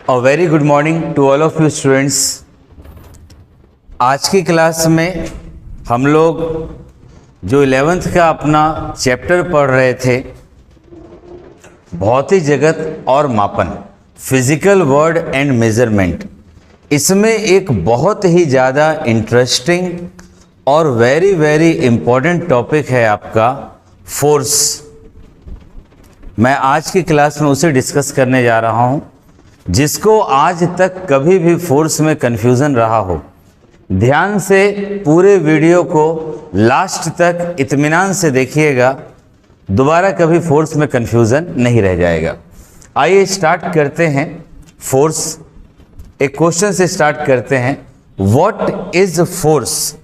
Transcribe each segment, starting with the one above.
A very good morning to all of you students. आज की class में हम लोग जो 11th का अपना चैप्टर पढ़ रहे थे, भौतिक जगत और मापन, फिजिकल वर्ल्ड एंड मेजरमेंट, इसमें एक बहुत ही ज़्यादा इंटरेस्टिंग और वेरी वेरी इम्पॉर्टेंट टॉपिक है आपका फोर्स। मैं आज की क्लास में उसे डिस्कस करने जा रहा हूँ, जिसको आज तक कभी भी फोर्स में कन्फ्यूज़न रहा हो। ध्यान से पूरे वीडियो को लास्ट तक इत्मीनान से देखिएगा, दोबारा कभी फोर्स में कन्फ्यूज़न नहीं रह जाएगा। आइए स्टार्ट करते हैं। फोर्स, एक क्वेश्चन से स्टार्ट करते हैं। What is force?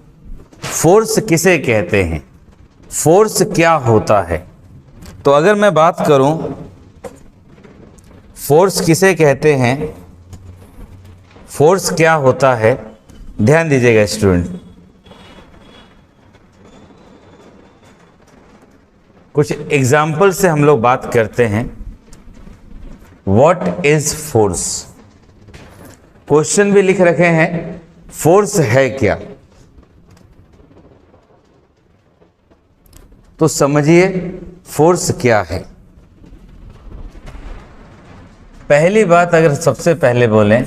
फोर्स किसे कहते हैं? फोर्स क्या होता है? तो अगर मैं बात करूं फोर्स किसे कहते हैं, फोर्स क्या होता है, ध्यान दीजिएगा स्टूडेंट। कुछ एग्जाम्पल से हम लोग बात करते हैं। What is force? क्वेश्चन भी लिख रखे हैं, फोर्स है क्या? तो समझिए फोर्स क्या है। पहली बात अगर सबसे पहले बोलें,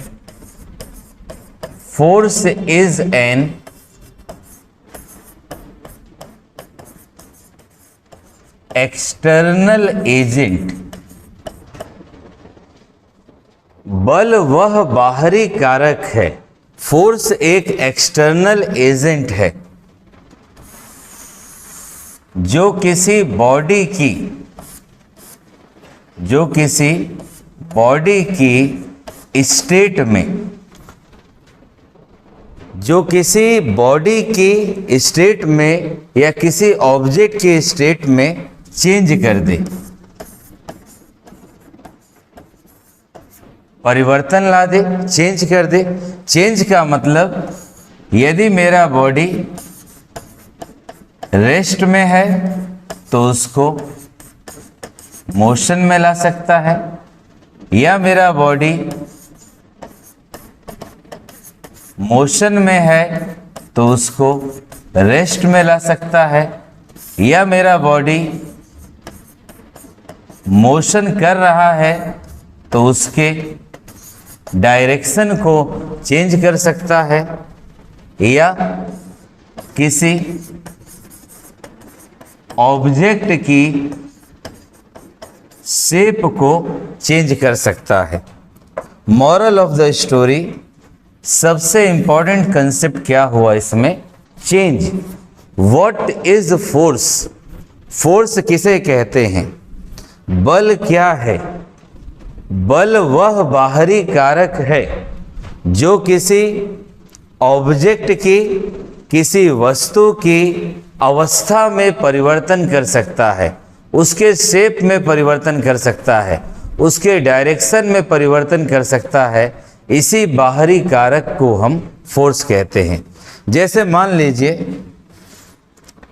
force is an external agent. बल वह बाहरी कारक है। फोर्स एक एक्सटर्नल एजेंट है जो किसी बॉडी की स्टेट में, या किसी ऑब्जेक्ट के स्टेट में चेंज कर दे, परिवर्तन ला दे, चेंज कर दे। चेंज का मतलब, यदि मेरा बॉडी रेस्ट में है तो उसको मोशन में ला सकता है, या मेरा बॉडी मोशन में है तो उसको रेस्ट में ला सकता है, या मेरा बॉडी मोशन कर रहा है तो उसके डायरेक्शन को चेंज कर सकता है, या किसी ऑब्जेक्ट की शेप को चेंज कर सकता है। मॉरल ऑफ द स्टोरी, सबसे इंपॉर्टेंट कंसेप्ट क्या हुआ इसमें? Change. What is force? Force किसे कहते हैं? बल क्या है? बल वह बाहरी कारक है जो किसी ऑब्जेक्ट की, किसी वस्तु की अवस्था में परिवर्तन कर सकता है, उसके शेप में परिवर्तन कर सकता है, उसके डायरेक्शन में परिवर्तन कर सकता है। इसी बाहरी कारक को हम फोर्स कहते हैं। जैसे मान लीजिए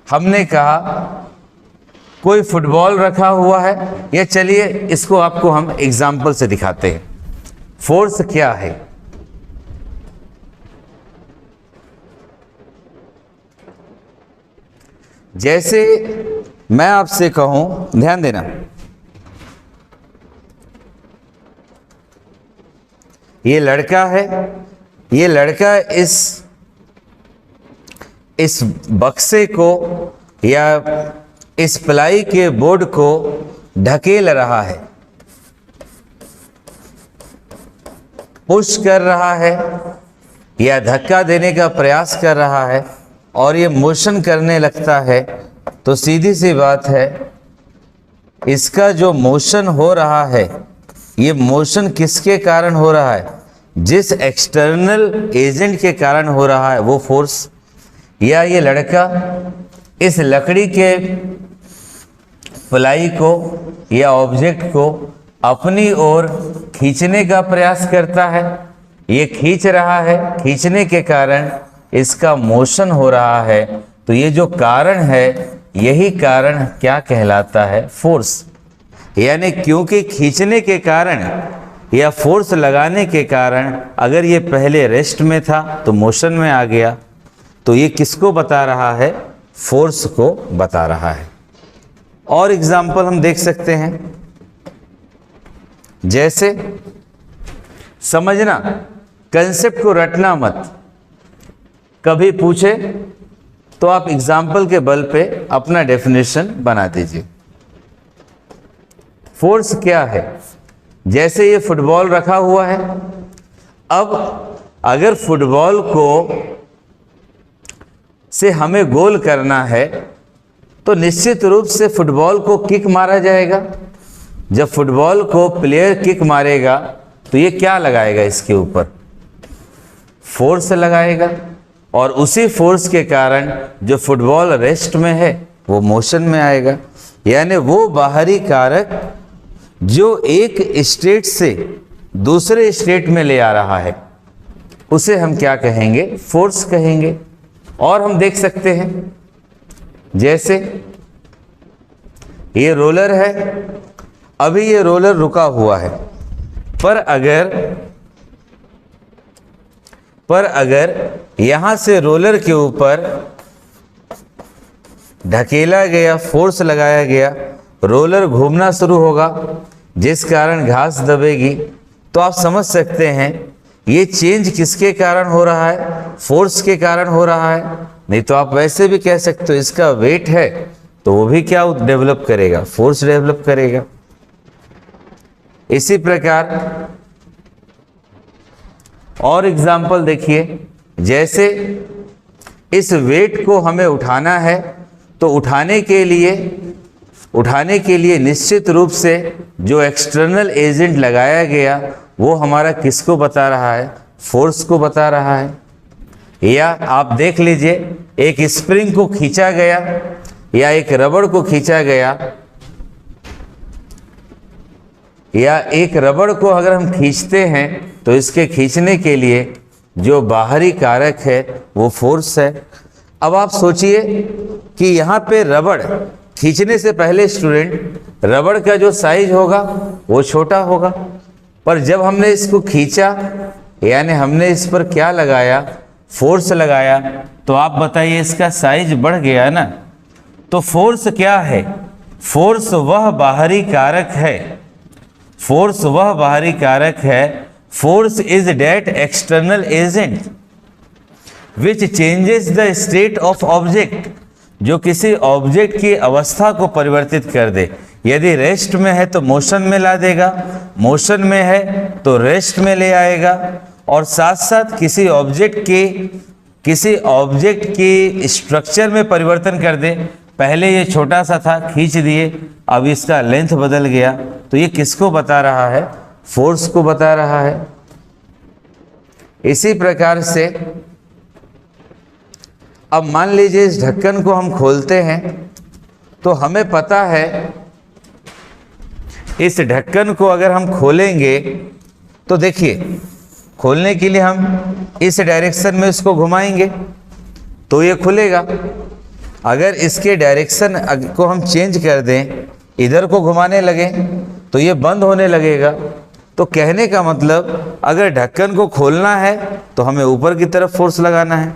हमने कहा कोई फुटबॉल रखा हुआ है, या चलिए इसको आपको हम एग्जाम्पल से दिखाते हैं। फोर्स क्या है? जैसे मैं आपसे कहूं, ध्यान देना, ये लड़का है, ये लड़का इस बक्से को या इस प्लाई के बोर्ड को ढकेल रहा है, पुश कर रहा है या धक्का देने का प्रयास कर रहा है, और ये मोशन करने लगता है। तो सीधी सी बात है, इसका जो मोशन हो रहा है, ये मोशन किसके कारण हो रहा है? जिस एक्सटर्नल एजेंट के कारण हो रहा है, वो फोर्स। या ये लड़का इस लकड़ी के प्लाई को या ऑब्जेक्ट को अपनी ओर खींचने का प्रयास करता है, ये खींच रहा है, खींचने के कारण इसका मोशन हो रहा है। तो ये जो कारण है, यही कारण क्या कहलाता है? फोर्स। यानी क्योंकि खींचने के कारण या फोर्स लगाने के कारण अगर ये पहले रेस्ट में था तो मोशन में आ गया, तो ये किसको बता रहा है? फोर्स को बता रहा है। और एग्जाम्पल हम देख सकते हैं, जैसे समझना, कंसेप्ट को रटना मत। कभी पूछे तो आप एग्जाम्पल के बल पे अपना डेफिनेशन बना दीजिए। फोर्स क्या है? जैसे ये फुटबॉल रखा हुआ है, अब अगर फुटबॉल को से हमें गोल करना है तो निश्चित रूप से फुटबॉल को किक मारा जाएगा। जब फुटबॉल को प्लेयर किक मारेगा तो ये क्या लगाएगा? इसके ऊपर फोर्स लगाएगा, और उसी फोर्स के कारण जो फुटबॉल रेस्ट में है वो मोशन में आएगा। यानी वो बाहरी कारक जो एक स्टेट से दूसरे स्टेट में ले आ रहा है उसे हम क्या कहेंगे? फोर्स कहेंगे। और हम देख सकते हैं, जैसे ये रोलर है, अभी ये रोलर रुका हुआ है, पर अगर यहां से रोलर के ऊपर ढकेला गया, फोर्स लगाया गया, रोलर घूमना शुरू होगा, जिस कारण घास दबेगी, तो आप समझ सकते हैं ये चेंज किसके कारण हो रहा है? फोर्स के कारण हो रहा है। नहीं तो आप वैसे भी कह सकते हो इसका वेट है तो वो भी क्या डेवलप करेगा? फोर्स डेवलप करेगा। इसी प्रकार और एग्जाम्पल देखिए, जैसे इस वेट को हमें उठाना है तो उठाने के लिए निश्चित रूप से जो एक्सटर्नल एजेंट लगाया गया वो हमारा किसको बता रहा है? फोर्स को बता रहा है। या आप देख लीजिए, एक स्प्रिंग को खींचा गया या एक रबड़ को खींचा गया, या एक रबड़ को अगर हम खींचते हैं तो इसके खींचने के लिए जो बाहरी कारक है वो फोर्स है। अब आप सोचिए कि यहाँ पे रबड़ खींचने से पहले स्टूडेंट, रबड़ का जो साइज होगा वो छोटा होगा, पर जब हमने इसको खींचा यानी हमने इस पर क्या लगाया? फोर्स लगाया, तो आप बताइए इसका साइज बढ़ गया ना। तो फोर्स क्या है? फोर्स वह बाहरी कारक है, फोर्स वह बाहरी कारक है, force is that external agent which changes the state of object, जो किसी ऑब्जेक्ट की अवस्था को परिवर्तित कर दे। यदि रेस्ट में है तो मोशन में ला देगा, मोशन में है तो रेस्ट में ले आएगा, और साथ साथ किसी ऑब्जेक्ट की स्ट्रक्चर में परिवर्तन कर दे। पहले ये छोटा सा था, खींच दिए, अब इसका लेंथ बदल गया, तो ये किसको बता रहा है? फोर्स को बता रहा है। इसी प्रकार से अब मान लीजिए इस ढक्कन को हम खोलते हैं तो हमें पता है इस ढक्कन को अगर हम खोलेंगे तो देखिए, खोलने के लिए हम इस डायरेक्शन में इसको घुमाएंगे तो ये खुलेगा। अगर इसके डायरेक्शन को हम चेंज कर दें, इधर को घुमाने लगे तो ये बंद होने लगेगा। तो कहने का मतलब, अगर ढक्कन को खोलना है तो हमें ऊपर की तरफ फोर्स लगाना है,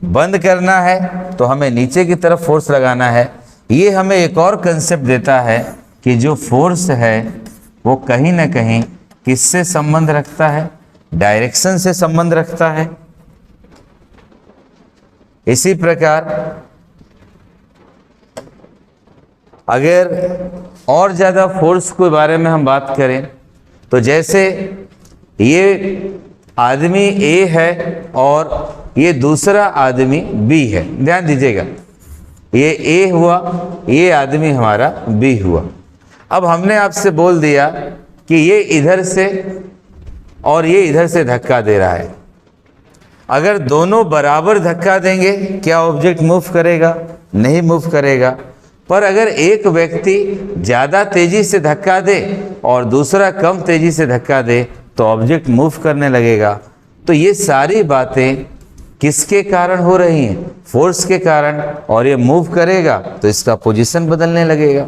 बंद करना है तो हमें नीचे की तरफ फोर्स लगाना है। ये हमें एक और कंसेप्ट देता है कि जो फोर्स है वो कहीं ना कहीं किससे संबंध रखता है? डायरेक्शन से संबंध रखता है। इसी प्रकार अगर और ज़्यादा फोर्स के बारे में हम बात करें तो जैसे ये आदमी ए है और ये दूसरा आदमी बी है, ध्यान दीजिएगा, ये ए हुआ, ये आदमी हमारा बी हुआ। अब हमने आपसे बोल दिया कि ये इधर से और ये इधर से धक्का दे रहा है। अगर दोनों बराबर धक्का देंगे क्या ऑब्जेक्ट मूव करेगा? नहीं मूव करेगा। पर अगर एक व्यक्ति ज़्यादा तेजी से धक्का दे और दूसरा कम तेजी से धक्का दे तो ऑब्जेक्ट मूव करने लगेगा। तो ये सारी बातें किसके कारण हो रही हैं? फोर्स के कारण। और ये मूव करेगा तो इसका पोजीशन बदलने लगेगा।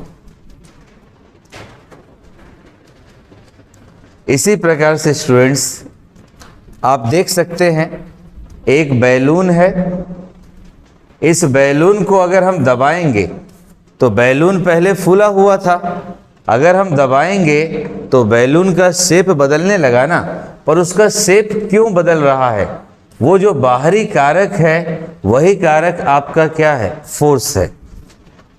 इसी प्रकार से स्टूडेंट्स आप देख सकते हैं एक बैलून है, इस बैलून को अगर हम दबाएंगे तो बैलून पहले फूला हुआ था, अगर हम दबाएंगे तो बैलून का शेप बदलने लगा ना, पर उसका शेप क्यों बदल रहा है? वो जो बाहरी कारक है वही कारक आपका क्या है? फोर्स है।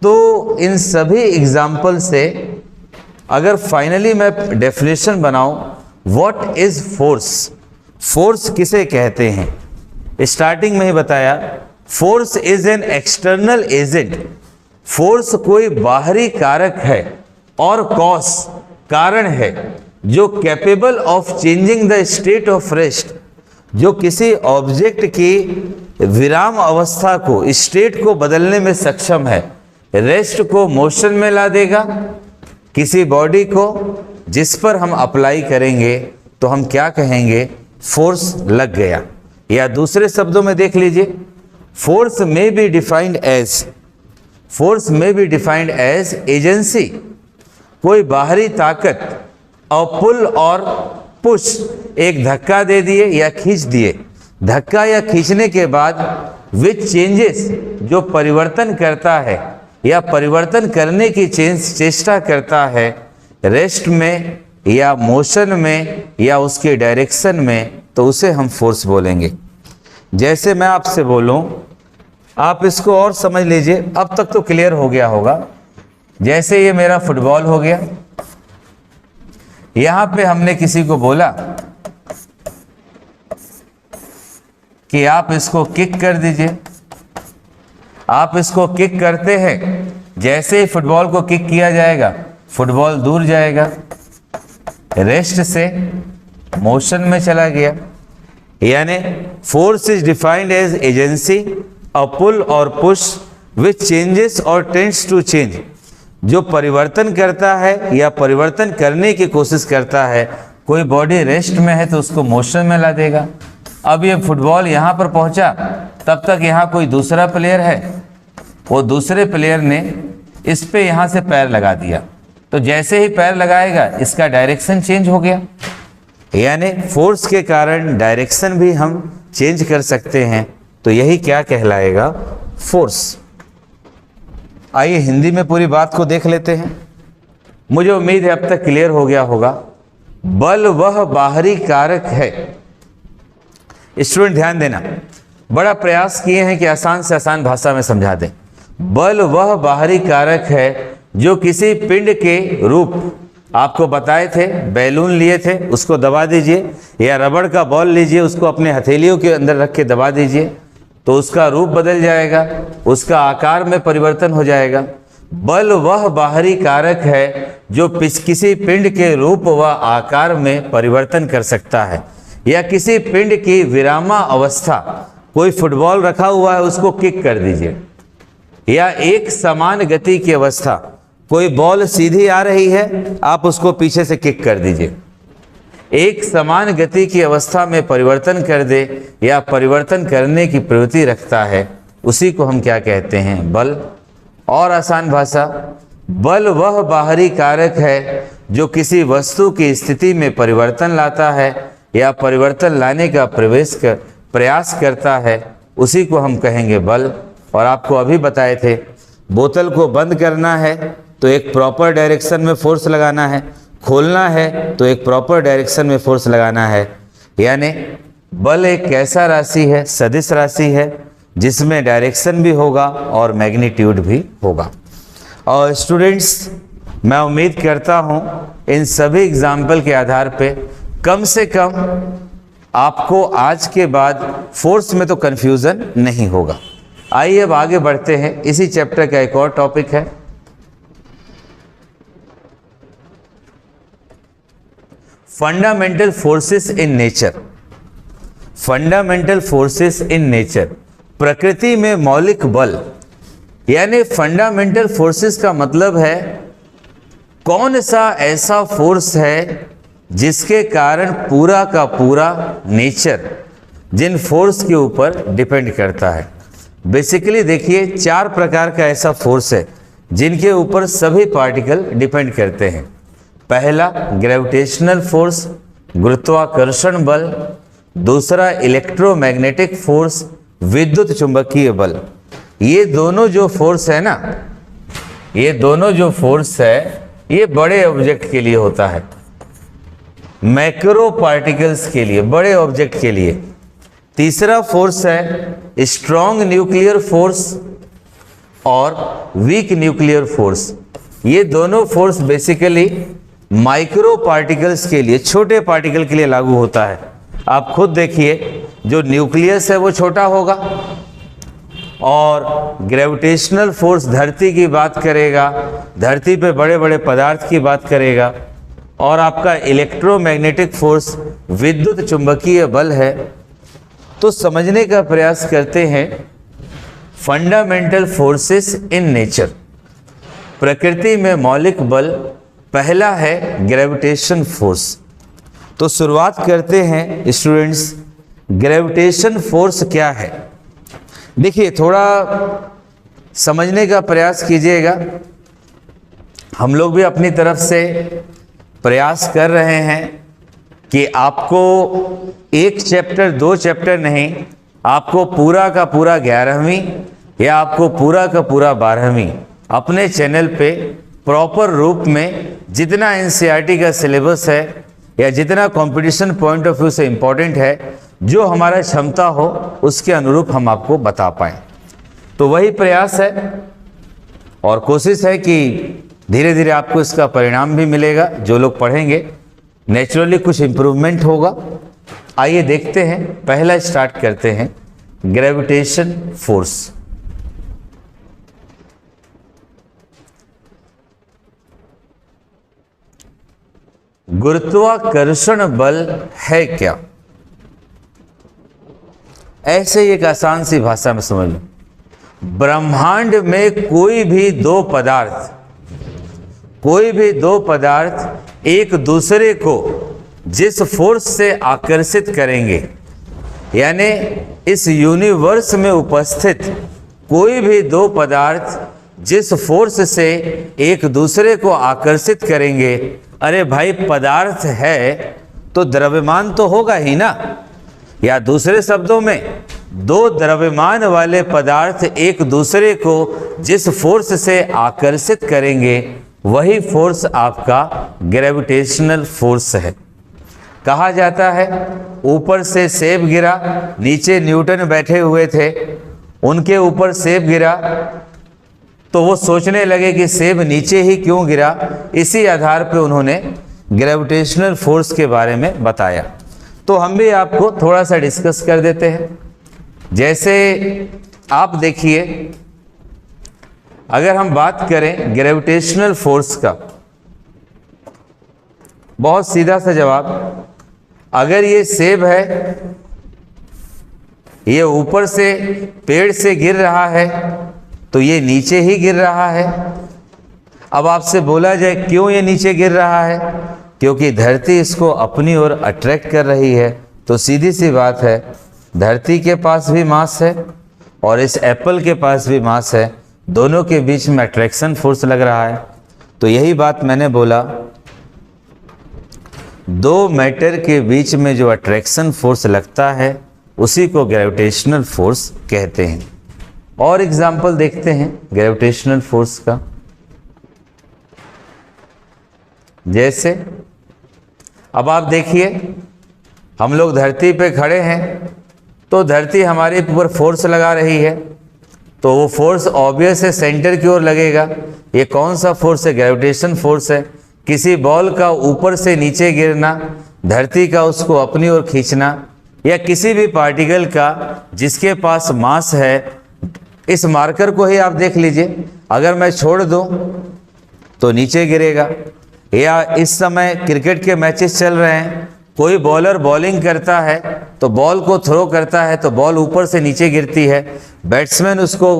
तो इन सभी एग्जाम्पल से अगर फाइनली मैं डेफिनेशन बनाऊं, व्हाट इज फोर्स, फोर्स किसे कहते हैं? स्टार्टिंग में ही बताया, force is an external agent. Force कोई बाहरी कारक है और कॉज कारण है जो capable of changing the state of rest, जो किसी ऑब्जेक्ट की विराम अवस्था को, स्टेट को बदलने में सक्षम है। रेस्ट को मोशन में ला देगा, किसी बॉडी को जिस पर हम अप्लाई करेंगे तो हम क्या कहेंगे? फोर्स लग गया। या दूसरे शब्दों में देख लीजिए, फोर्स में बी डिफाइंड एज एजेंसी, कोई बाहरी ताकत और पुल और पुश, एक धक्का दे दिए या खींच दिए, धक्का या खींचने के बाद विच चेंजेस, जो परिवर्तन करता है या परिवर्तन करने की चेष्टा करता है रेस्ट में या मोशन में या उसके डायरेक्शन में, तो उसे हम फोर्स बोलेंगे। जैसे मैं आपसे बोलूं, आप इसको और समझ लीजिए, अब तक तो क्लियर हो गया होगा। जैसे ये मेरा फुटबॉल हो गया, यहां पे हमने किसी को बोला कि आप इसको किक कर दीजिए, आप इसको किक करते हैं, जैसे ही फुटबॉल को किक किया जाएगा फुटबॉल दूर जाएगा, रेस्ट से मोशन में चला गया। यानी force is defined as agency, a pull or push which changes or tends to change, जो परिवर्तन करता है या परिवर्तन करने की कोशिश करता है। कोई बॉडी रेस्ट में है तो उसको मोशन में ला देगा। अब ये फुटबॉल यहाँ पर पहुँचा, तब तक यहाँ कोई दूसरा प्लेयर है, वो दूसरे प्लेयर ने इस पे यहाँ से पैर लगा दिया, तो जैसे ही पैर लगाएगा इसका डायरेक्शन चेंज हो गया। यानी फोर्स के कारण डायरेक्शन भी हम चेंज कर सकते हैं, तो यही क्या कहलाएगा? फोर्स। आइए हिंदी में पूरी बात को देख लेते हैं। मुझे उम्मीद है अब तक क्लियर हो गया होगा। बल वह बाहरी कारक है। स्टूडेंट ध्यान देना, बड़ा प्रयास किए हैं कि आसान से आसान भाषा में समझा दें। बल वह बाहरी कारक है जो किसी पिंड के रूप, आपको बताए थे, बैलून लिए थे, उसको दबा दीजिए, या रबड़ का बॉल लीजिए, उसको अपने हथेलियों के अंदर रख के दबा दीजिए, तो उसका रूप बदल जाएगा, उसका आकार में परिवर्तन हो जाएगा। बल वह बाहरी कारक है जो किसी पिंड के रूप व आकार में परिवर्तन कर सकता है, या किसी पिंड की विरामा अवस्था, कोई फुटबॉल रखा हुआ है उसको किक कर दीजिए, या एक समान गति की अवस्था, कोई बॉल सीधी आ रही है आप उसको पीछे से किक कर दीजिए, एक समान गति की अवस्था में परिवर्तन कर दे या परिवर्तन करने की प्रवृत्ति रखता है, उसी को हम क्या कहते हैं? बल। और आसान भाषा, बल वह बाहरी कारक है जो किसी वस्तु की स्थिति में परिवर्तन लाता है या परिवर्तन लाने का प्रयास करता है, उसी को हम कहेंगे बल। और आपको अभी बताए थे, बोतल को बंद करना है तो एक प्रॉपर डायरेक्शन में फोर्स लगाना है, खोलना है तो एक प्रॉपर डायरेक्शन में फोर्स लगाना है। यानी बल एक कैसा राशि है? सदिश राशि है, जिसमें डायरेक्शन भी होगा और मैग्नीट्यूड भी होगा। और स्टूडेंट्स, मैं उम्मीद करता हूं इन सभी एग्जाम्पल के आधार पे कम से कम आपको आज के बाद फोर्स में तो कन्फ्यूज़न नहीं होगा। आइए अब आगे बढ़ते हैं। इसी चैप्टर का एक और टॉपिक है fundamental forces in nature. Fundamental forces in nature, प्रकृति में मौलिक बल। यानी फंडामेंटल फोर्सेस का मतलब है कौन सा ऐसा फोर्स है जिसके कारण पूरा का पूरा नेचर जिन फोर्स के ऊपर डिपेंड करता है। बेसिकली देखिए, 4 प्रकार का ऐसा फोर्स है जिनके ऊपर सभी पार्टिकल डिपेंड करते हैं। पहला ग्रेविटेशनल फोर्स, गुरुत्वाकर्षण बल, दूसरा इलेक्ट्रोमैग्नेटिक फोर्स, विद्युत चुंबकीय बल। ये दोनों जो फोर्स है ना, ये दोनों जो फोर्स है ये बड़े ऑब्जेक्ट के लिए होता है, मैक्रो पार्टिकल्स के लिए, बड़े ऑब्जेक्ट के लिए। तीसरा फोर्स है स्ट्रॉन्ग न्यूक्लियर फोर्स और वीक न्यूक्लियर फोर्स। ये दोनों फोर्स बेसिकली माइक्रो पार्टिकल्स के लिए, छोटे पार्टिकल के लिए लागू होता है। आप खुद देखिए, जो न्यूक्लियस है वो छोटा होगा और ग्रेविटेशनल फोर्स धरती की बात करेगा, धरती पे बड़े बड़े पदार्थ की बात करेगा, और आपका इलेक्ट्रोमैग्नेटिक फोर्स विद्युत चुंबकीय बल है। तो समझने का प्रयास करते हैं फंडामेंटल फोर्सेस इन नेचर। प्रकृति में मौलिक बल पहला है ग्रेविटेशन फोर्स। तो शुरुआत करते हैं स्टूडेंट्स, ग्रेविटेशन फोर्स क्या है। देखिए, थोड़ा समझने का प्रयास कीजिएगा। हम लोग भी अपनी तरफ से प्रयास कर रहे हैं कि आपको एक चैप्टर, दो चैप्टर नहीं, आपको पूरा का पूरा 11वीं या आपको पूरा का पूरा 12वीं अपने चैनल पे प्रॉपर रूप में जितना एनसीईआरटी का सिलेबस है या जितना कंपटीशन पॉइंट ऑफ व्यू से इम्पोर्टेंट है, जो हमारा क्षमता हो उसके अनुरूप हम आपको बता पाएँ। तो वही प्रयास है और कोशिश है कि धीरे धीरे आपको इसका परिणाम भी मिलेगा। जो लोग पढ़ेंगे नेचुरली कुछ इम्प्रूवमेंट होगा। आइए देखते हैं, पहला स्टार्ट करते हैं ग्रेविटेशन फोर्स। गुरुत्वाकर्षण बल है क्या? ऐसे ही एक आसान सी भाषा में समझ लो, ब्रह्मांड में कोई भी दो पदार्थ एक दूसरे को जिस फोर्स से आकर्षित करेंगे, यानी इस यूनिवर्स में उपस्थित कोई भी दो पदार्थ जिस फोर्स से एक दूसरे को आकर्षित करेंगे, अरे भाई पदार्थ है तो द्रव्यमान तो होगा ही ना। या दूसरे शब्दों में, दो द्रव्यमान वाले पदार्थ एक दूसरे को जिस फोर्स से आकर्षित करेंगे, वही फोर्स आपका ग्रेविटेशनल फोर्स है। कहा जाता है ऊपर से सेब गिरा, नीचे न्यूटन बैठे हुए थे, उनके ऊपर सेब गिरा तो वो सोचने लगे कि सेब नीचे ही क्यों गिरा। इसी आधार पे उन्होंने ग्रेविटेशनल फोर्स के बारे में बताया। तो हम भी आपको थोड़ा सा डिस्कस कर देते हैं। जैसे आप देखिए, अगर हम बात करें ग्रेविटेशनल फोर्स का, बहुत सीधा सा जवाब, अगर ये सेब है, ये ऊपर से पेड़ से गिर रहा है तो ये नीचे ही गिर रहा है। अब आपसे बोला जाए क्यों ये नीचे गिर रहा है, क्योंकि धरती इसको अपनी ओर अट्रैक्ट कर रही है। तो सीधी सी बात है, धरती के पास भी मास है और इस एप्पल के पास भी मास है, दोनों के बीच में अट्रैक्शन फोर्स लग रहा है। तो यही बात मैंने बोला, दो मैटर के बीच में जो अट्रैक्शन फोर्स लगता है उसी को ग्रेविटेशनल फोर्स कहते हैं। और एग्जाम्पल देखते हैं ग्रेविटेशनल फोर्स का। जैसे अब आप देखिए, हम लोग धरती पे खड़े हैं तो धरती हमारे ऊपर फोर्स लगा रही है, तो वो फोर्स ऑब्वियस है सेंटर की ओर लगेगा। ये कौन सा फोर्स है? ग्रेविटेशन फोर्स है। किसी बॉल का ऊपर से नीचे गिरना, धरती का उसको अपनी ओर खींचना, या किसी भी पार्टिकल का जिसके पास मास है, इस मार्कर को ही आप देख लीजिए, अगर मैं छोड़ दूं तो नीचे गिरेगा। या इस समय क्रिकेट के मैचेस चल रहे हैं, कोई बॉलर बॉलिंग करता है तो बॉल को थ्रो करता है तो बॉल ऊपर से नीचे गिरती है, बैट्समैन उसको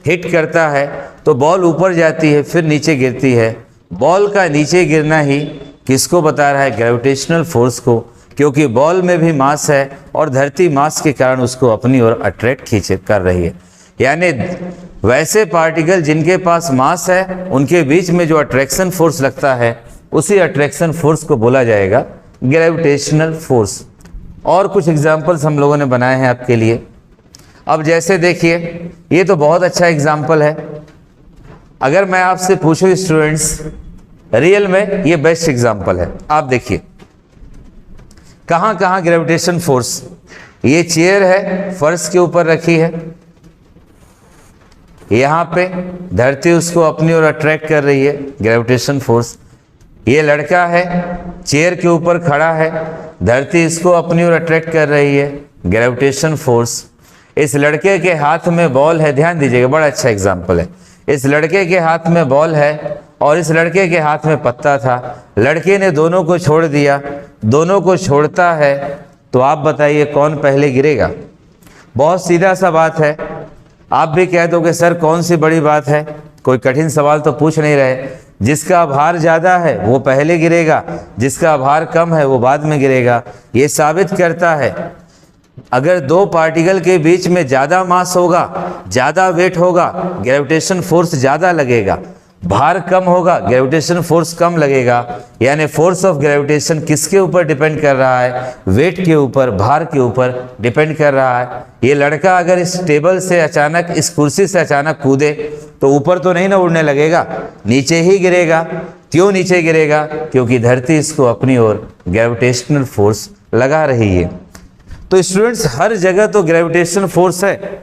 हिट करता है तो बॉल ऊपर जाती है फिर नीचे गिरती है। बॉल का नीचे गिरना ही किसको बता रहा है? ग्रेविटेशनल फोर्स को, क्योंकि बॉल में भी मास है और धरती मास के कारण उसको अपनी ओर अट्रैक्ट खींच कर रही है। यानी वैसे पार्टिकल जिनके पास मास है उनके बीच में जो अट्रैक्शन फोर्स लगता है उसी अट्रैक्शन फोर्स को बोला जाएगा ग्रेविटेशनल फोर्स। और कुछ एग्जाम्पल्स हम लोगों ने बनाए हैं आपके लिए। अब जैसे देखिए, ये तो बहुत अच्छा एग्जाम्पल है। अगर मैं आपसे पूछूं स्टूडेंट्स, रियल में ये बेस्ट एग्जाम्पल है। आप देखिए कहाँ कहाँ ग्रेविटेशन फोर्स, ये चेयर है फर्श के ऊपर रखी है, यहाँ पे धरती उसको अपनी ओर अट्रैक्ट कर रही है, ग्रेविटेशन फोर्स। ये लड़का है चेयर के ऊपर खड़ा है, धरती इसको अपनी ओर अट्रैक्ट कर रही है, ग्रेविटेशन फोर्स। इस लड़के के हाथ में बॉल है, ध्यान दीजिएगा, बड़ा अच्छा एग्जाम्पल है। इस लड़के के हाथ में बॉल है और इस लड़के के हाथ में पत्ता था। लड़के ने दोनों को छोड़ दिया, दोनों को छोड़ता है, तो आप बताइए कौन पहले गिरेगा? बहुत सीधा सा बात है। आप भी कह दोगे सर कौन सी बड़ी बात है, कोई कठिन सवाल तो पूछ नहीं रहे। जिसका भार ज़्यादा है वो पहले गिरेगा, जिसका भार कम है वो बाद में गिरेगा। ये साबित करता है अगर दो पार्टिकल के बीच में ज़्यादा मास होगा, ज़्यादा वेट होगा, ग्रेविटेशन फोर्स ज़्यादा लगेगा। भार कम होगा, ग्रेविटेशन फोर्स कम लगेगा। यानी फोर्स ऑफ ग्रेविटेशन किसके ऊपर डिपेंड कर रहा है? वेट के ऊपर, भार के ऊपर डिपेंड कर रहा है। ये लड़का अगर इस टेबल से अचानक, इस कुर्सी से अचानक कूदे तो ऊपर तो नहीं ना उड़ने लगेगा, नीचे ही गिरेगा। क्यों नीचे गिरेगा? क्योंकि धरती इसको अपनी ओर ग्रेविटेशनल फोर्स लगा रही है। तो स्टूडेंट्स हर जगह तो ग्रेविटेशन फोर्स है।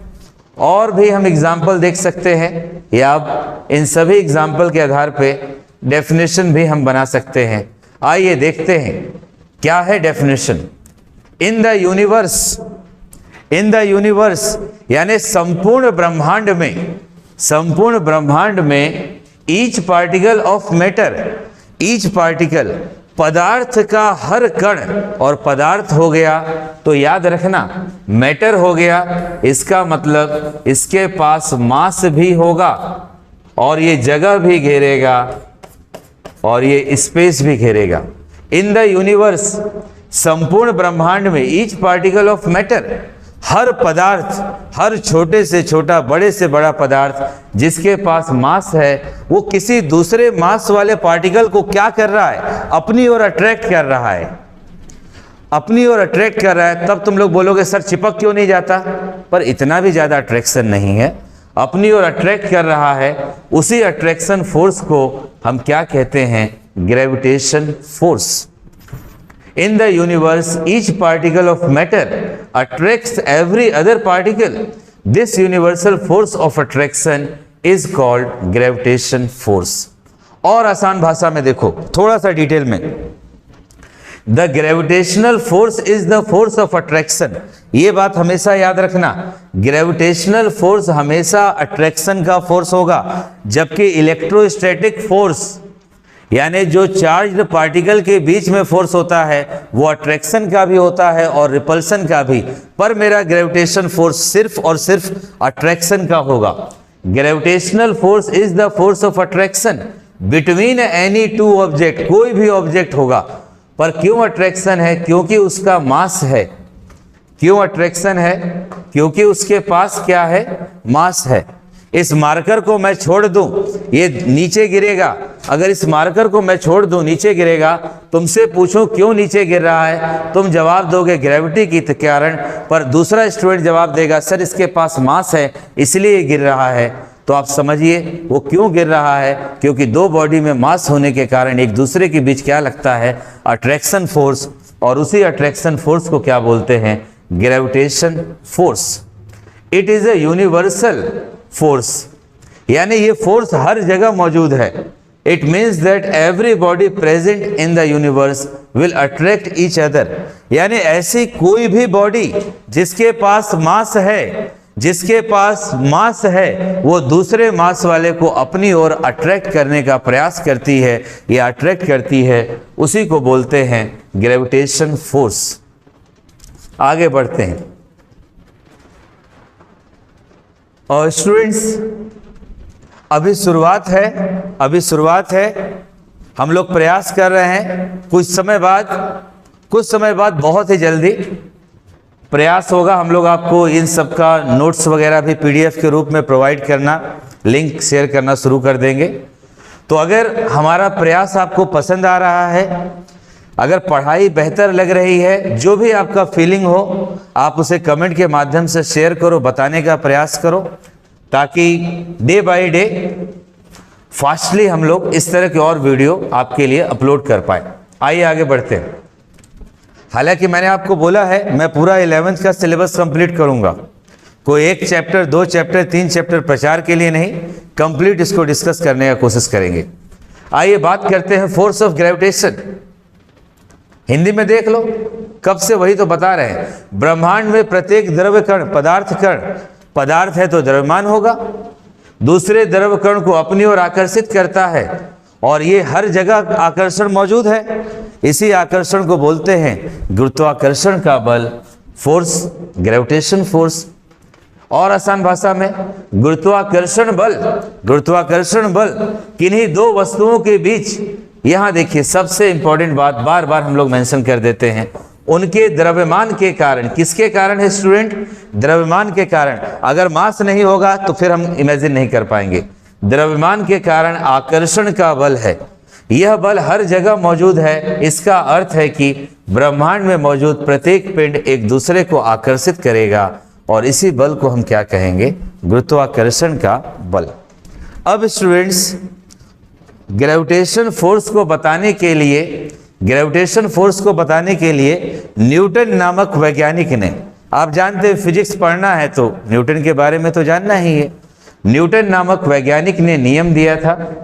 और भी हम एग्जाम्पल देख सकते हैं, या आप इन सभी एग्जाम्पल के आधार पे डेफिनेशन भी हम बना सकते हैं। आइए देखते हैं क्या है definition. In the universe, in the universe यानी संपूर्ण ब्रह्मांड में, संपूर्ण ब्रह्मांड में each particle of matter, each particle पदार्थ का हर कण, और पदार्थ हो गया तो याद रखना मैटर हो गया, इसका मतलब इसके पास मास भी होगा और ये जगह भी घेरेगा और ये स्पेस भी घेरेगा। इन द यूनिवर्स, संपूर्ण ब्रह्मांड में ईच पार्टिकल ऑफ मैटर, हर पदार्थ, हर छोटे से छोटा, बड़े से बड़ा पदार्थ जिसके पास मास है, वो किसी दूसरे मास वाले पार्टिकल को क्या कर रहा है? अपनी ओर अट्रैक्ट कर रहा है, अपनी ओर अट्रैक्ट कर रहा है। तब तुम लोग बोलोगे सर चिपक क्यों नहीं जाता? पर इतना भी ज्यादा अट्रैक्शन नहीं है, अपनी ओर अट्रैक्ट कर रहा है। उसी अट्रैक्शन फोर्स को हम क्या कहते हैं? Gravitation force. In the universe, each particle of matter attracts every other particle. This universal force of attraction is called gravitation force. और आसान भाषा में देखो, थोड़ा सा डिटेल में, The gravitational force is the force of attraction. ये बात हमेशा याद रखना, ग्रेविटेशनल फोर्स हमेशा अट्रैक्शन का फोर्स होगा, जबकि इलेक्ट्रोस्टैटिक फोर्स यानी जो चार्ज्ड पार्टिकल के बीच में फोर्स होता है वो अट्रैक्शन का भी होता है और रिपल्शन का भी। पर मेरा ग्रेविटेशन फोर्स सिर्फ और सिर्फ अट्रैक्शन का होगा। Gravitational force is the force of attraction between any two object, कोई भी ऑब्जेक्ट होगा। पर क्यों अट्रैक्शन है? क्योंकि उसका मास है। क्यों अट्रैक्शन है? क्योंकि उसके पास क्या है? मास है। इस मार्कर को मैं छोड़ दूं, ये नीचे गिरेगा। अगर इस मार्कर को मैं छोड़ दूं, नीचे गिरेगा। तुमसे पूछूं क्यों नीचे गिर रहा है, तुम जवाब दोगे ग्रेविटी के कारण। पर दूसरा स्टूडेंट जवाब देगा सर इसके पास मास है इसलिए गिर रहा है। तो आप समझिए वो क्यों गिर रहा है? क्योंकि दो बॉडी में मास होने के कारण एक दूसरे के बीच क्या लगता है? Attraction force. और उसी अट्रैक्शन फोर्स को क्या बोलते हैं? Gravitation force. It is a universal force, यानी ये फोर्स हर जगह मौजूद है। It means that every body present in the universe will attract each other, यानी ऐसी कोई भी बॉडी जिसके पास मास है, जिसके पास मास है, वो दूसरे मास वाले को अपनी ओर अट्रैक्ट करने का प्रयास करती है या अट्रैक्ट करती है। उसी को बोलते हैं ग्रेविटेशन फोर्स। आगे बढ़ते हैं। और स्टूडेंट्स अभी शुरुआत है, अभी शुरुआत है। हम लोग प्रयास कर रहे हैं, कुछ समय बाद बहुत ही जल्दी प्रयास होगा। हम लोग आपको इन सब का नोट्स वगैरह भी PDF के रूप में प्रोवाइड करना, लिंक शेयर करना शुरू कर देंगे। तो अगर हमारा प्रयास आपको पसंद आ रहा है, अगर पढ़ाई बेहतर लग रही है, जो भी आपका फीलिंग हो आप उसे कमेंट के माध्यम से शेयर करो, बताने का प्रयास करो, ताकि डे बाय डे फास्टली हम लोग इस तरह के और वीडियो आपके लिए अपलोड कर पाए। आइए आगे बढ़ते हैं। हालांकि मैंने आपको बोला है मैं पूरा 11th का सिलेबस कंप्लीट करूंगा, कोई 1 चैप्टर 2 चैप्टर 3 चैप्टर प्रचार के लिए नहीं, कंप्लीट इसको डिस्कस करने का कोशिश करेंगे। आइए बात करते हैं फोर्स ऑफ ग्रेविटेशन। हिंदी में देख लो, कब से वही तो बता रहे हैं, ब्रह्मांड में प्रत्येक द्रव्य कण पदार्थ है तो द्रव्यमान होगा, दूसरे द्रव्य कण को अपनी ओर आकर्षित करता है और ये हर जगह आकर्षण मौजूद है। इसी आकर्षण को बोलते हैं गुरुत्वाकर्षण का बल, फोर्स, ग्रेविटेशन फोर्स। और आसान भाषा में गुरुत्वाकर्षण बल किन्हीं दो वस्तुओं के बीच, यहां देखिए सबसे इंपॉर्टेंट बात बार बार हम लोग मेंशन कर देते हैं, उनके द्रव्यमान के कारण। किसके कारण है स्टूडेंट? द्रव्यमान के कारण। अगर मास नहीं होगा तो फिर हम इमेजिन नहीं कर पाएंगे। द्रव्यमान के कारण आकर्षण का बल है, यह बल हर जगह मौजूद है। इसका अर्थ है कि ब्रह्मांड में मौजूद प्रत्येक पिंड एक दूसरे को आकर्षित करेगा और इसी बल को हम क्या कहेंगे? गुरुत्वाकर्षण का बल। अब स्टूडेंट्स, ग्रेविटेशन फोर्स को बताने के लिए न्यूटन नामक वैज्ञानिक ने, आप जानते हैं फिजिक्स पढ़ना है तो न्यूटन के बारे में तो जानना ही है, न्यूटन नामक वैज्ञानिक ने नियम दिया था,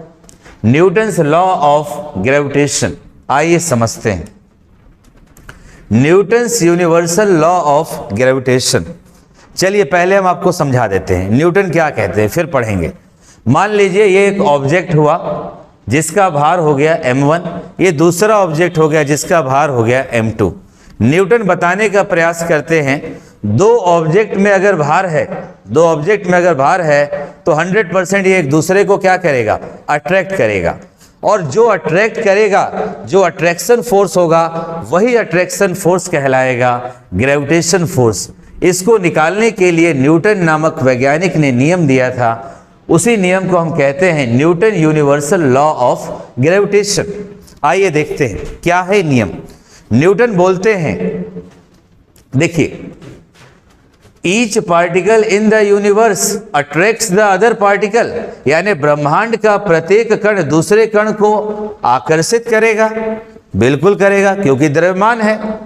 न्यूटन्स लॉ ऑफ ग्रेविटेशन। आइए समझते हैं Newton's universal law of gravitation. चलिए पहले हम आपको समझा देते हैं न्यूटन क्या कहते हैं, फिर पढ़ेंगे। मान लीजिए ये एक ऑब्जेक्ट हुआ जिसका भार हो गया m1, ये दूसरा ऑब्जेक्ट हो गया जिसका भार हो गया m2। न्यूटन बताने का प्रयास करते हैं दो ऑब्जेक्ट में अगर भार है तो 100% ये एक दूसरे को क्या करेगा? अट्रैक्ट करेगा। और जो अट्रैक्ट करेगा, जो अट्रैक्शन फोर्स होगा, वही अट्रैक्शन फोर्स कहलाएगा ग्रेविटेशन फोर्स। इसको निकालने के लिए न्यूटन नामक वैज्ञानिक ने नियम दिया था, उसी नियम को हम कहते हैं Newton universal law of gravitation. आइए देखते हैं क्या है नियम। न्यूटन बोलते हैं, देखिए, each particle in the universe attracts the other particle, यानी ब्रह्मांड का प्रत्येक कण दूसरे कण को आकर्षित करेगा। बिल्कुल करेगा, क्योंकि द्रव्यमान है।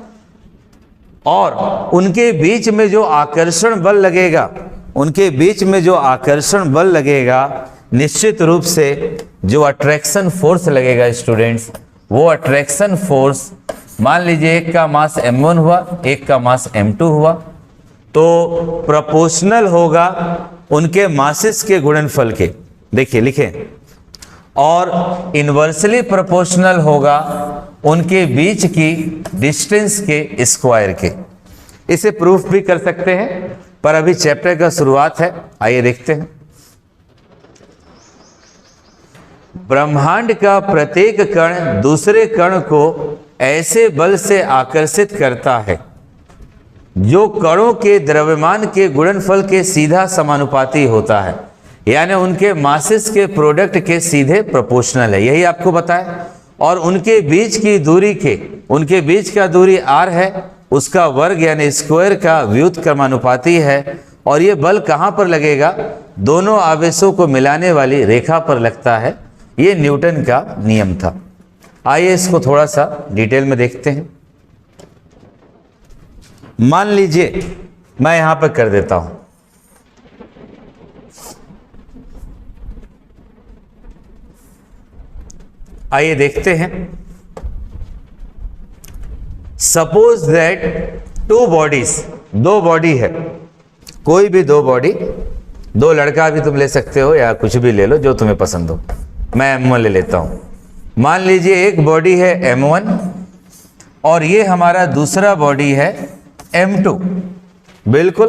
और उनके बीच में जो आकर्षण बल लगेगा, निश्चित रूप से जो अट्रैक्शन फोर्स लगेगा स्टूडेंट्स, वो अट्रैक्शन फोर्स, मान लीजिए एक का मास m1 हुआ, एक का मास m2 हुआ, तो प्रोपोर्शनल होगा उनके मासेस के गुणनफल के। देखिए लिखें, और इनवर्सली प्रोपोर्शनल होगा उनके बीच की डिस्टेंस के स्क्वायर के। इसे प्रूफ भी कर सकते हैं, पर अभी चैप्टर का शुरुआत है, आइए देखते हैं। ब्रह्मांड का प्रत्येक कण दूसरे कण को ऐसे बल से आकर्षित करता है जो कणों के द्रव्यमान के गुणनफल के सीधा समानुपाती होता है, यानी उनके मासेस के प्रोडक्ट के सीधे प्रोपोर्शनल है, यही आपको बताया। और उनके बीच की दूरी उनके बीच का दूरी r है, उसका वर्ग यानी स्क्वायर का व्युत्क्रमानुपाती है। और ये बल कहाँ पर लगेगा? दोनों आवेशों को मिलाने वाली रेखा पर लगता है। ये न्यूटन का नियम था। आइए इसको थोड़ा सा डिटेल में देखते हैं। मान लीजिए मैं यहां पर कर देता हूं, आइए देखते हैं। सपोज दैट दो बॉडी है, कोई भी दो बॉडी, दो लड़का भी तुम ले सकते हो या कुछ भी ले लो जो तुम्हें पसंद हो। मैं m1 ले लेता हूं। मान लीजिए एक बॉडी है m1 और ये हमारा दूसरा बॉडी है m2। बिल्कुल,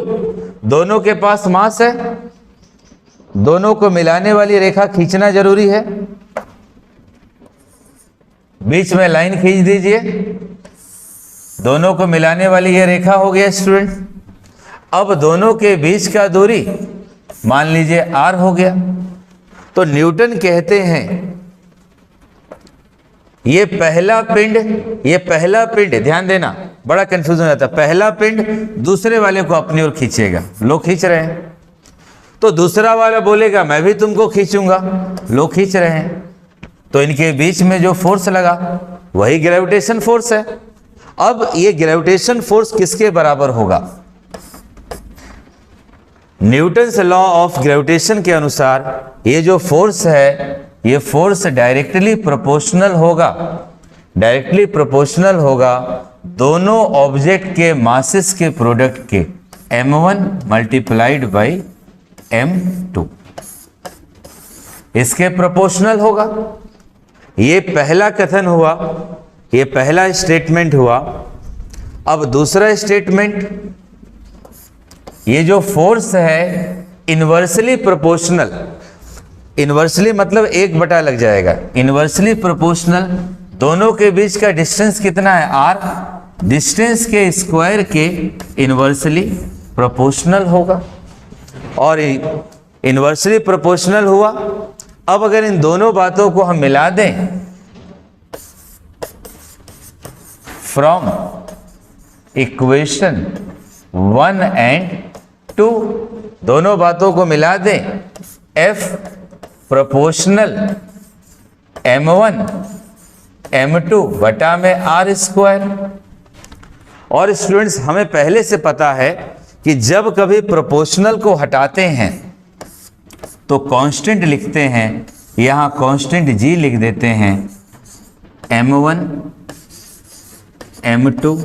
दोनों के पास मास है, दोनों को मिलाने वाली रेखा खींचना जरूरी है। बीच में लाइन खींच दीजिए, दोनों को मिलाने वाली ये रेखा हो गया स्टूडेंट। अब दोनों के बीच का दूरी मान लीजिए r हो गया। तो न्यूटन कहते हैं ये पहला पिंड ध्यान देना, बड़ा कंफ्यूजन हो जाता है। पहला पिंड दूसरे वाले को अपनी ओर खींचेगा, लोग खींच रहे हैं, तो दूसरा वाला बोलेगा मैं भी तुमको खींचूंगा, लोग खींच रहे हैं, तो इनके बीच में जो फोर्स लगा वही ग्रेविटेशन फोर्स है। अब ये ग्रेविटेशन फोर्स किसके बराबर होगा? न्यूटन्स लॉ ऑफ ग्रेविटेशन के अनुसार ये जो फोर्स है, ये फोर्स डायरेक्टली प्रोपोर्शनल होगा दोनों ऑब्जेक्ट के मासेस के प्रोडक्ट के m1 मल्टीप्लाइड बाई m2, इसके प्रोपोर्शनल होगा। ये पहला कथन हुआ, ये पहला स्टेटमेंट हुआ। अब दूसरा स्टेटमेंट, ये जो फोर्स है इन्वर्सली प्रोपोर्शनल, इन्वर्सली मतलब 1/, लग जाएगा, इन्वर्सली प्रोपोर्शनल, दोनों के बीच का डिस्टेंस कितना है r, डिस्टेंस के स्क्वायर के इन्वर्सली प्रोपोर्शनल होगा। और इन्वर्सली प्रोपोर्शनल हुआ। अब अगर इन दोनों बातों को हम मिला दें, फ्रॉम इक्वेशन 1 एंड 2, दोनों बातों को मिला दें, F प्रोपोर्शनल m1 m2 बटा में r स्क्वायर। और स्टूडेंट्स हमें पहले से पता है कि जब कभी प्रोपोर्शनल को हटाते हैं तो कांस्टेंट लिखते हैं, यहां कांस्टेंट g लिख देते हैं, m1 m2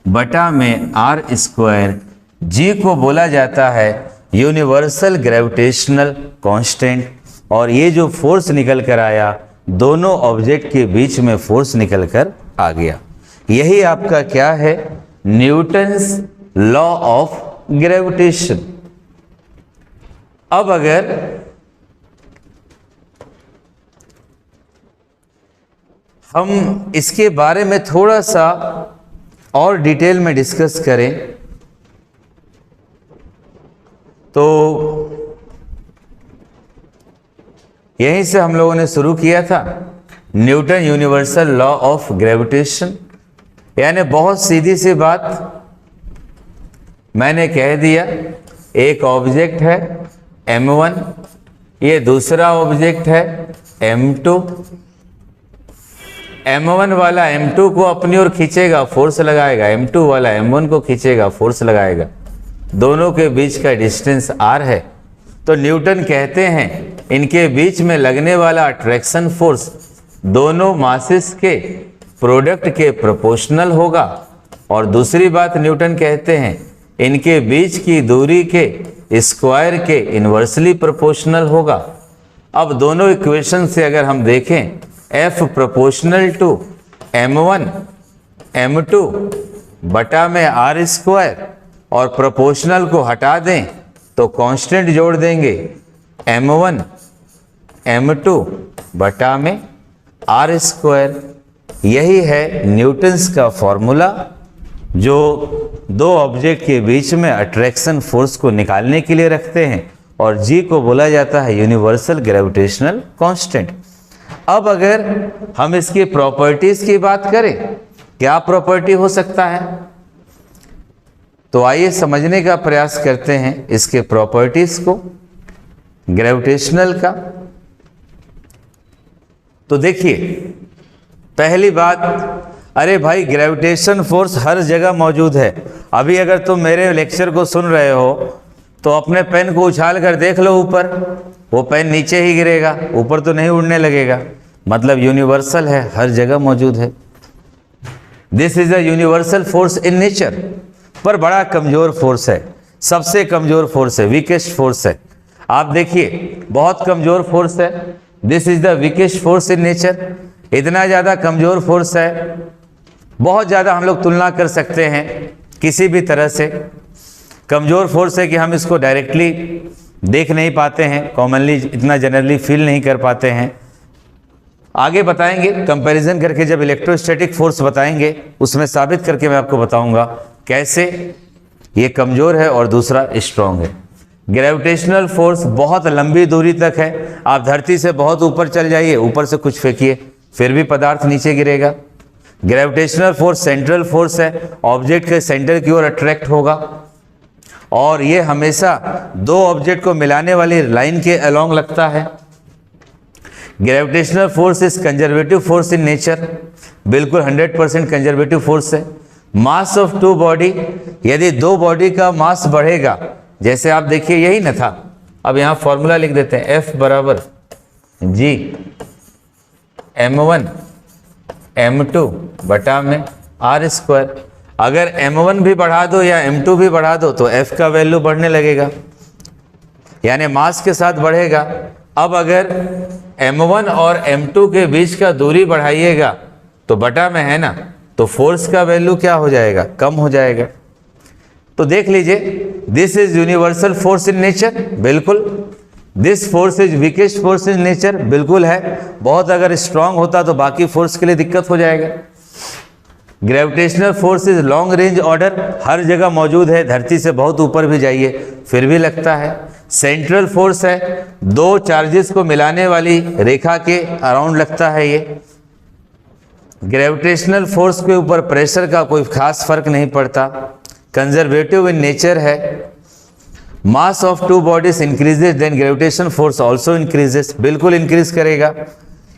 बटा में r स्क्वायर। g को बोला जाता है यूनिवर्सल ग्रेविटेशनल कांस्टेंट। और ये जो फोर्स निकल कर आया, दोनों ऑब्जेक्ट के बीच में फोर्स निकल कर आ गया। यही आपका क्या है? Newton's law of gravitation. अब अगर हम इसके बारे में थोड़ा सा और डिटेल में डिस्कस करें तो यहीं से हम लोगों ने शुरू किया था, Newton universal law of gravitation. यानी बहुत सीधी सी बात मैंने कह दिया, एक ऑब्जेक्ट है m1, ये दूसरा ऑब्जेक्ट है m2। m1 वाला m2 को अपनी ओर खींचेगा, फोर्स लगाएगा, m2 वाला m1 को खींचेगा, फोर्स लगाएगा, दोनों के बीच का डिस्टेंस r है। तो न्यूटन कहते हैं इनके बीच में लगने वाला अट्रैक्शन फोर्स दोनों मासेस के प्रोडक्ट के प्रोपोर्शनल होगा। और दूसरी बात न्यूटन कहते हैं इनके बीच की दूरी के स्क्वायर के इन्वर्सली प्रोपोर्शनल होगा। अब दोनों इक्वेशन से अगर हम देखें, F proportional to m1 m2 बटा में r स्क्वायर, और प्रोपोर्शनल को हटा दें तो कांस्टेंट जोड़ देंगे m1 m2 बटा में r स्क्वायर। यही है न्यूटन्स का फॉर्मूला जो दो ऑब्जेक्ट के बीच में अट्रैक्शन फोर्स को निकालने के लिए रखते हैं, और g को बोला जाता है यूनिवर्सल ग्रेविटेशनल कांस्टेंट। अब अगर हम इसकी प्रॉपर्टीज की बात करें, क्या प्रॉपर्टी हो सकता है, तो आइए समझने का प्रयास करते हैं इसके प्रॉपर्टीज को ग्रेविटेशनल का। तो देखिए पहली बात, अरे भाई ग्रेविटेशन फोर्स हर जगह मौजूद है। अभी अगर तुम मेरे लेक्चर को सुन रहे हो तो अपने पेन को उछाल कर देख लो ऊपर, वो पेन नीचे ही गिरेगा, ऊपर तो नहीं उड़ने लगेगा। मतलब यूनिवर्सल है, हर जगह मौजूद है। This is a universal force in nature, पर बड़ा कमजोर फोर्स है, सबसे कमजोर फोर्स है, वीकेस्ट फोर्स है। आप देखिए बहुत कमजोर फोर्स है, this is the weakest force in nature. इतना ज़्यादा कमजोर फोर्स है, बहुत ज़्यादा हम लोग तुलना कर सकते हैं किसी भी तरह से। कमजोर फोर्स है कि हम इसको डायरेक्टली देख नहीं पाते हैं, कॉमनली इतना जनरली फील नहीं कर पाते हैं। आगे बताएंगे कंपैरिजन करके, जब इलेक्ट्रोस्टैटिक फोर्स बताएंगे उसमें साबित करके मैं आपको बताऊंगा कैसे ये कमजोर है और दूसरा स्ट्रांग है। ग्रेविटेशनल फोर्स बहुत लंबी दूरी तक है। आप धरती से बहुत ऊपर चल जाइए, ऊपर से कुछ फेंकिए, फिर भी पदार्थ नीचे गिरेगा। ग्रेविटेशनल फोर्स सेंट्रल फोर्स है, ऑब्जेक्ट के सेंटर की ओर अट्रैक्ट होगा और ये हमेशा दो ऑब्जेक्ट को मिलाने वाली लाइन के अलोंग लगता है। Gravitational force is conservative force in nature, बिल्कुल 100% कंजर्वेटिव फोर्स है। मास ऑफ टू बॉडी, यदि दो बॉडी का मास बढ़ेगा, जैसे आप देखिए यही न था, अब यहाँ फॉर्मूला लिख देते हैं, F बराबर G m1 m2 बटा में r स्क्वायर। अगर m1 भी बढ़ा दो या m2 भी बढ़ा दो तो F का वैल्यू बढ़ने लगेगा, यानी मास के साथ बढ़ेगा। अब अगर m1 और m2 के बीच का दूरी बढ़ाइएगा तो बटा में है ना, तो फोर्स का वैल्यू क्या हो जाएगा, कम हो जाएगा। तो देख लीजिए, this is universal force in nature, बिल्कुल। This force is weakest force in nature, बिल्कुल है। बहुत अगर स्ट्रांग होता तो बाकी फोर्स के लिए दिक्कत हो जाएगा। Gravitational force is long range order, हर जगह मौजूद है, धरती से बहुत ऊपर भी जाइए फिर भी लगता है। सेंट्रल फोर्स है, दो चार्जेस को मिलाने वाली रेखा के अराउंड लगता है ये। ग्रेविटेशनल फोर्स के ऊपर प्रेशर का कोई खास फर्क नहीं पड़ता, कंजर्वेटिव इन नेचर है। Mass of two bodies increases then gravitation force also increases, बिल्कुल इंक्रीज करेगा।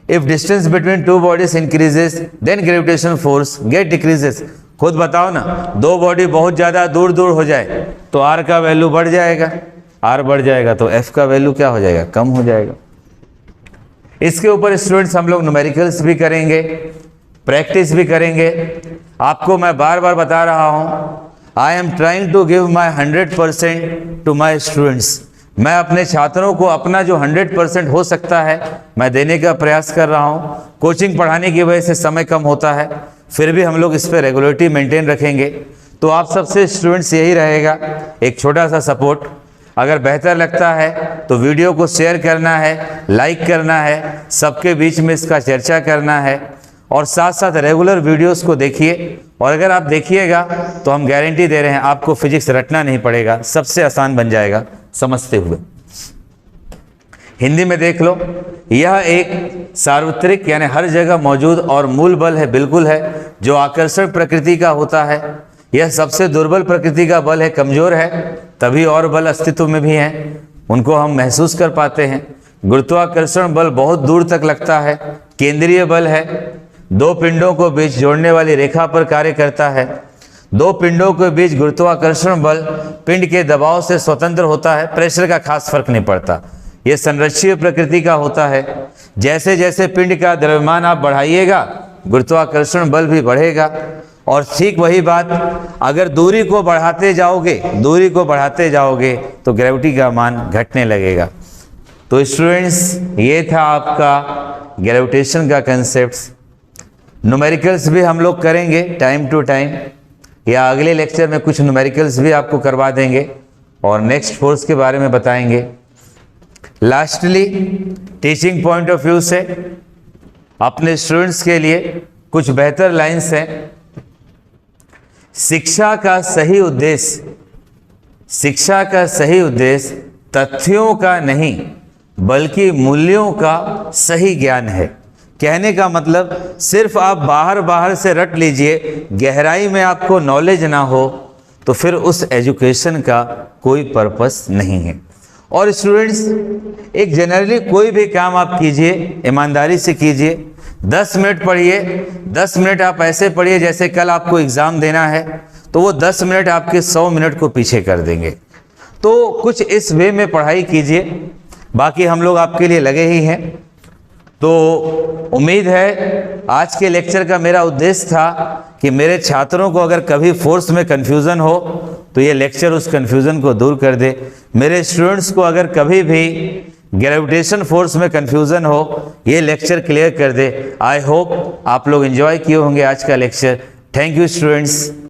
If distance between two bodies increases then gravitation force get decreases. खुद बताओ ना, दो बॉडी बहुत ज़्यादा दूर दूर हो जाए तो आर का वैल्यू बढ़ जाएगा, आर बढ़ जाएगा तो एफ का वैल्यू क्या हो जाएगा, कम हो जाएगा। इसके ऊपर स्टूडेंट्स हम लोग न्यूमेरिकल्स भी करेंगे, प्रैक्टिस भी करेंगे। आपको मैं बार बार बता रहा हूँ, I am trying to give my 100% to my students. मैं अपने छात्रों को अपना जो 100% हो सकता है मैं देने का प्रयास कर रहा हूँ। कोचिंग पढ़ाने की वजह से समय कम होता है, फिर भी हम लोग इस पर रेगुलरिटी मेंटेन रखेंगे। तो आप सबसे स्टूडेंट्स यही रहेगा, एक छोटा सा सपोर्ट, अगर बेहतर लगता है तो वीडियो को शेयर करना है, लाइक करना है, सबके बीच में इसका चर्चा करना है और साथ साथ रेगुलर वीडियोस को देखिए। और अगर आप देखिएगा तो हम गारंटी दे रहे हैं आपको फिजिक्स रटना नहीं पड़ेगा, सबसे आसान बन जाएगा समझते हुए। हिंदी में देख लो, यह एक सार्वत्रिक यानी हर जगह मौजूद और मूल बल है, बिल्कुल है, जो आकर्षण प्रकृति का होता है। यह सबसे दुर्बल प्रकृति का बल है, कमजोर है, तभी और बल अस्तित्व में भी हैं, उनको हम महसूस कर पाते हैं। गुरुत्वाकर्षण बल बहुत दूर तक लगता है, केंद्रीय बल है, दो पिंडों को बीच जोड़ने वाली रेखा पर कार्य करता है। दो पिंडों के बीच गुरुत्वाकर्षण बल पिंड के दबाव से स्वतंत्र होता है, प्रेशर का खास फर्क नहीं पड़ता। यह संरक्षीय प्रकृति का होता है। जैसे जैसे पिंड का द्रव्यमान आप बढ़ाइएगा गुरुत्वाकर्षण बल भी बढ़ेगा। और ठीक वही बात, अगर दूरी को बढ़ाते जाओगे तो ग्रेविटी का मान घटने लगेगा। तो स्टूडेंट्स, ये था आपका ग्रेविटेशन का कंसेप्ट। न्यूमेरिकल्स भी हम लोग करेंगे टाइम टू टाइम, या अगले लेक्चर में कुछ न्यूमेरिकल्स भी आपको करवा देंगे और नेक्स्ट फोर्स के बारे में बताएंगे। Lastly, teaching point of view से अपने स्टूडेंट्स के लिए कुछ बेहतर लाइंस हैं। शिक्षा का सही उद्देश्य तथ्यों का नहीं बल्कि मूल्यों का सही ज्ञान है। कहने का मतलब, सिर्फ आप बाहर से रट लीजिए, गहराई में आपको नॉलेज ना हो तो फिर उस एजुकेशन का कोई पर्पस नहीं है। और स्टूडेंट्स, एक जनरली कोई भी काम आप कीजिए, ईमानदारी से कीजिए। 10 मिनट पढ़िए, 10 मिनट आप ऐसे पढ़िए जैसे कल आपको एग्ज़ाम देना है, तो वो 10 मिनट आपके 100 मिनट को पीछे कर देंगे। तो कुछ इस वे में पढ़ाई कीजिए, बाकी हम लोग आपके लिए लगे ही हैं। तो उम्मीद है, आज के लेक्चर का मेरा उद्देश्य था कि मेरे छात्रों को अगर कभी फोर्स में कन्फ्यूज़न हो तो ये लेक्चर उस कन्फ्यूज़न को दूर कर दे। मेरे स्टूडेंट्स को अगर कभी भी ग्रेविटेशन फोर्स में कन्फ्यूज़न हो, ये लेक्चर क्लियर कर दे। आई होप आप लोग एंजॉय किए होंगे आज का लेक्चर। Thank you students.